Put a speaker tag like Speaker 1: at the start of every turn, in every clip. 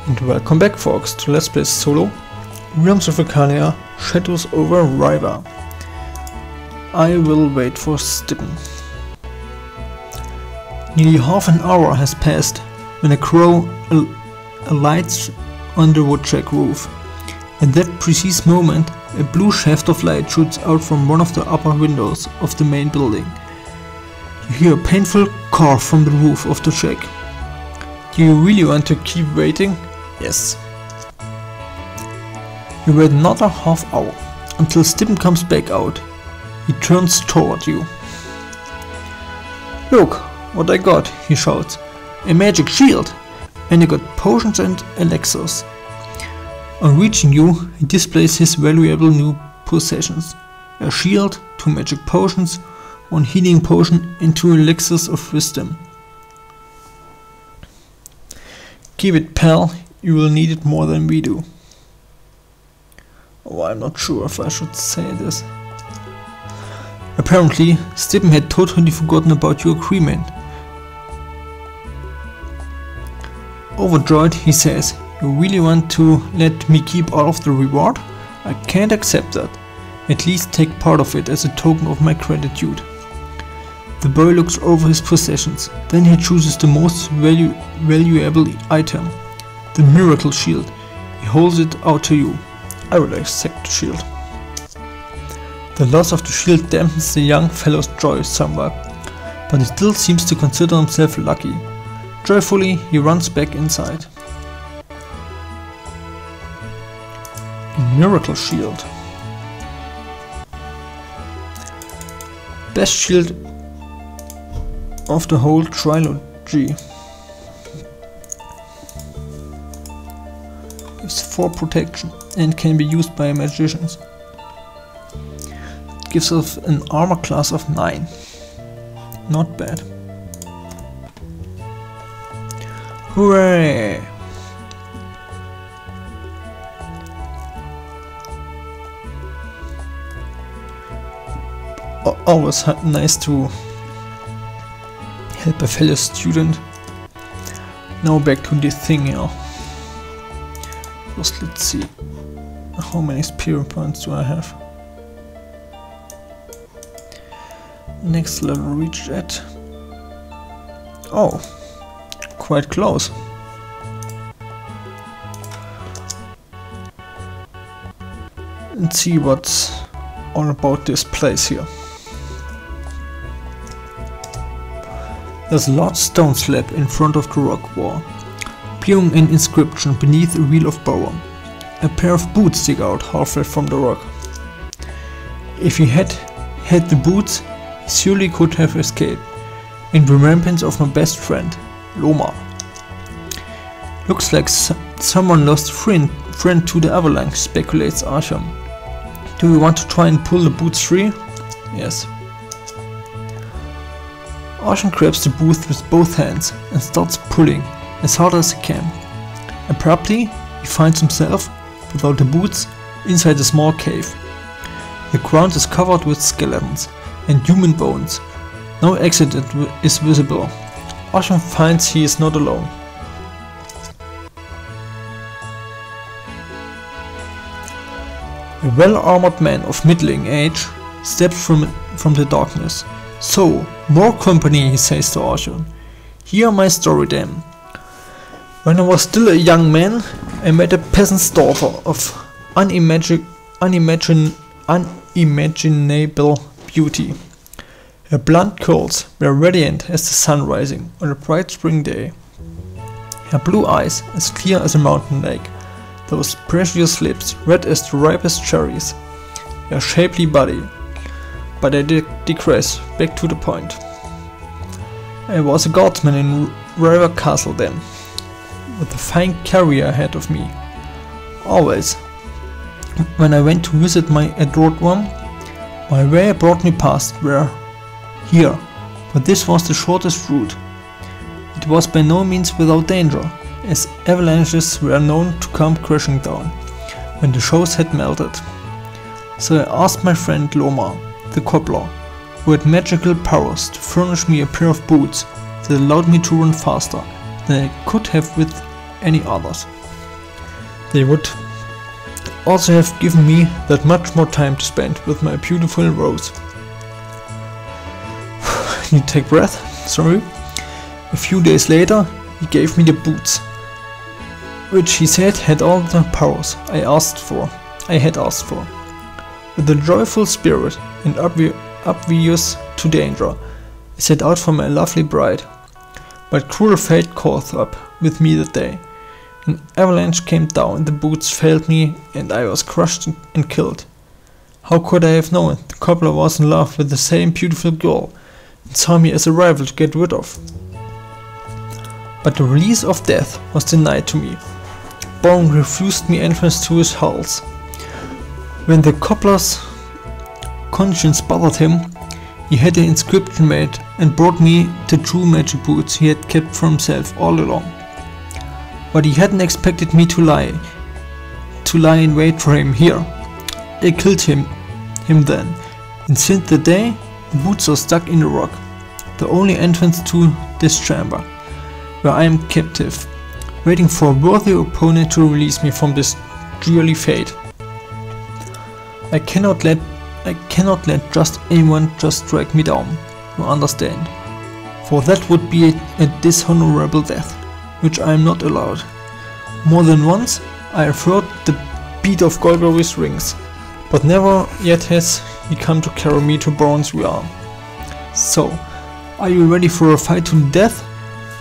Speaker 1: And welcome back, folks, to Let's Play Solo Realms of Arkania Shadows over Riva. I will wait for Stippen. Nearly half an hour has passed when a crow alights on the woodchuck roof. At that precise moment, a blue shaft of light shoots out from one of the upper windows of the main building. You hear a painful cough from the roof of the shack. Do you really want to keep waiting? Yes. You wait another half hour until Stippen comes back out. He turns toward you. Look what I got, he shouts. A magic shield! And I got potions and elixirs. On reaching you, he displays his valuable new possessions. A shield, 2 magic potions, 1 healing potion and 2 elixirs of wisdom. Keep it, pal, you will need it more than we do. Oh, I'm not sure if I should say this. Apparently, Stippen had totally forgotten about your agreement. Overjoyed, he says, "You really want to let me keep all of the reward? I can't accept that. At least take part of it as a token of my gratitude." The boy looks over his possessions, then he chooses the most valuable item, the miracle shield. He holds it out to you. I will accept the shield. The loss of the shield dampens the young fellow's joy somewhat, but he still seems to consider himself lucky. Joyfully, he runs back inside. Miracle shield. Best shield of the whole trilogy. Gives 4 protection and can be used by magicians. It gives us an armor class of 9. Not bad. Hooray! Always nice to help a fellow student. Now back to the thing here. First, let's see. How many spirit points do I have? Next level reached at... Oh, quite close. Let's see what's all about this place here. There's a large stone slab in front of the rock wall, bearing an inscription beneath a wheel of boron. A pair of boots stick out halfway from the rock. If he had the boots, he surely could have escaped. In remembrance of my best friend, Loma. Looks like someone lost a friend to the avalanche, speculates Archon. Do you want to try and pull the boots free? Yes. Archon grabs the boots with both hands and starts pulling as hard as he can. Abruptly, he finds himself, without the boots, inside a small cave. The ground is covered with skeletons and human bones. No exit is visible. Archon finds he is not alone. A well-armored man of middling age steps from the darkness. "So, more company," he says to Archon. "Hear my story then. When I was still a young man, I met a peasant's daughter of unimaginable beauty. Her blonde curls were radiant as the sun rising on a bright spring day. Her blue eyes as clear as a mountain lake, those precious lips red as the ripest cherries. Her shapely body. But I digress, back to the point. I was a guardsman in Riva Castle then, with a fine career ahead of me. Always, when I went to visit my adored one, my way brought me past here, but this was the shortest route. It was by no means without danger, as avalanches were known to come crashing down when the shows had melted. So I asked my friend Loma, the cobbler, who had magical powers, to furnish me a pair of boots that allowed me to run faster than I could have with any others. They would also have given me that much more time to spend with my beautiful Rose. Need to take breath, sorry. A few days later, he gave me the boots, which he said had all the powers I had asked for. With a joyful spirit and obvious to danger, I set out for my lovely bride. But cruel fate caught up with me that day. An avalanche came down, the boots failed me, and I was crushed and killed. How could I have known the cobbler was in love with the same beautiful girl, and saw me as a rival to get rid of? But the release of death was denied to me. Bone refused me entrance to his halls. When the cobbler's conscience bothered him, he had an inscription made and brought me the true magic boots he had kept for himself all along. But he hadn't expected me to lie in wait for him here. I killed him then, and since the day, the boots are stuck in the rock, the only entrance to this chamber, where I am captive, waiting for a worthy opponent to release me from this dreary fate. I cannot let just anyone just drag me down, you understand? For that would be a dishonorable death, which I am not allowed. More than once I have heard the beat of Golgotha's rings, but never yet has he come to carry me to Baron's realm. So, are you ready for a fight to the death,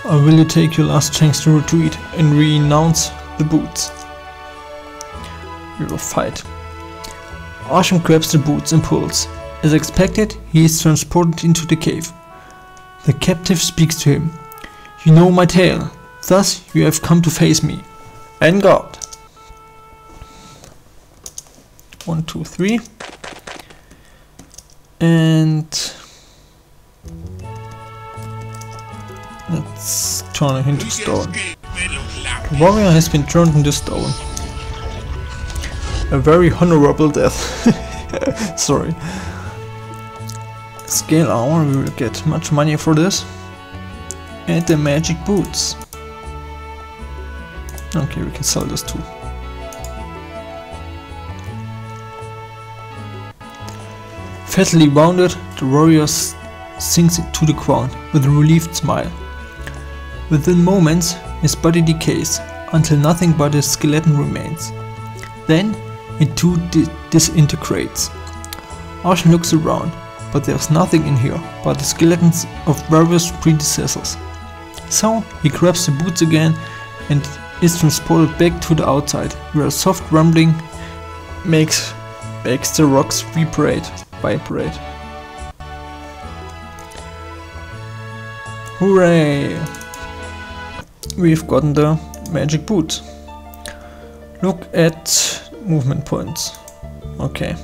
Speaker 1: or will you take your last chance to retreat and renounce the boots? We will fight. Arsham grabs the boots and pulls. As expected, he is transported into the cave. The captive speaks to him. You know my tale, thus you have come to face me. And God. 1, 2, 3. And let's turn him into stone. The warrior has been turned into stone. A very honorable death. Sorry. Scale armor, we will get much money for this. And the magic boots. Okay, we can sell this too. Fatally wounded, the warrior sinks to the ground with a relieved smile. Within moments, his body decays until nothing but his skeleton remains. Then it too disintegrates. Arsham looks around, but there's nothing in here but the skeletons of various predecessors. So he grabs the boots again and is transported back to the outside, where a soft rumbling makes the rocks vibrate. Hooray! We've gotten the magic boots. Look at movement points. Okay.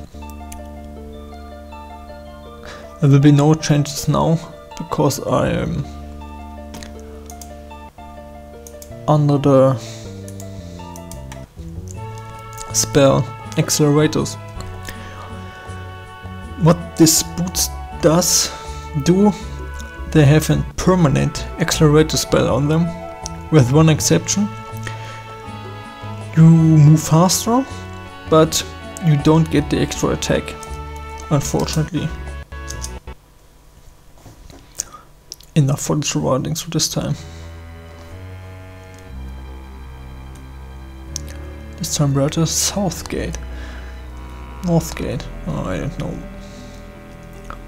Speaker 1: There will be no changes now because I am under the spell accelerators. What this boots do, they have a permanent accelerator spell on them, with one exception. You move faster, but you don't get the extra attack, unfortunately. Enough for the surroundings for this time. This time we're at the south gate. North gate. Oh, I don't know.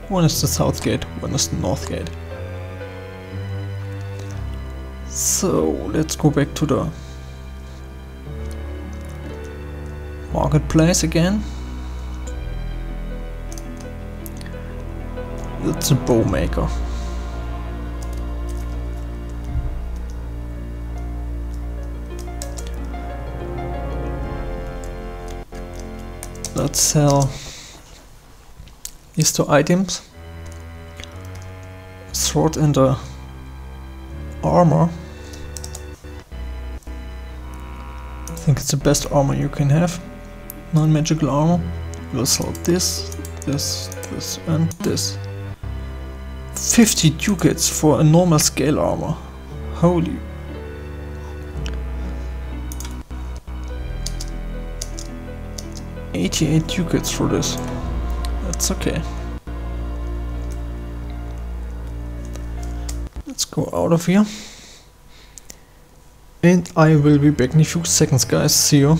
Speaker 1: One is the south gate, one is the north gate. So let's go back to the marketplace again. That's a bow maker. Let's sell these two items. Sword and the armor. I think it's the best armor you can have. Non-magical armor. We'll sell this, this, this and this. 50 ducats for a normal scale armor. Holy. 88 ducats for this. That's okay. Let's go out of here. And I will be back in a few seconds, guys. See you.